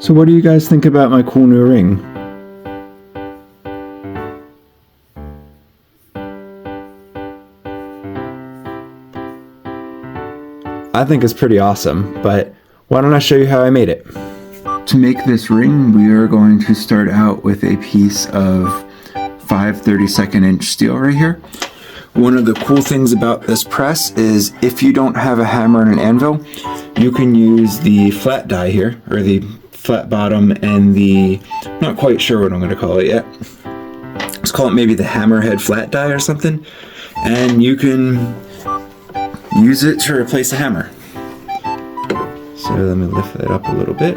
So what do you guys think about my cool new ring? I think it's pretty awesome, but why don't I show you how I made it? To make this ring, we are going to start out with a piece of 5/32 inch steel right here. One of the cool things about this press is if you don't have a hammer and an anvil, you can use the flat die here, or the flat bottom and the, not quite sure what I'm going to call it yet. Let's call it maybe the hammerhead flat die or something. And you can use it to replace a hammer. So let me lift that up a little bit.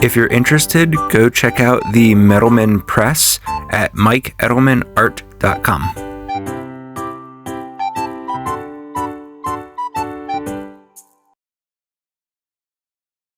If you're interested, go check out the MEdelman Press at MEdelmanArt.com.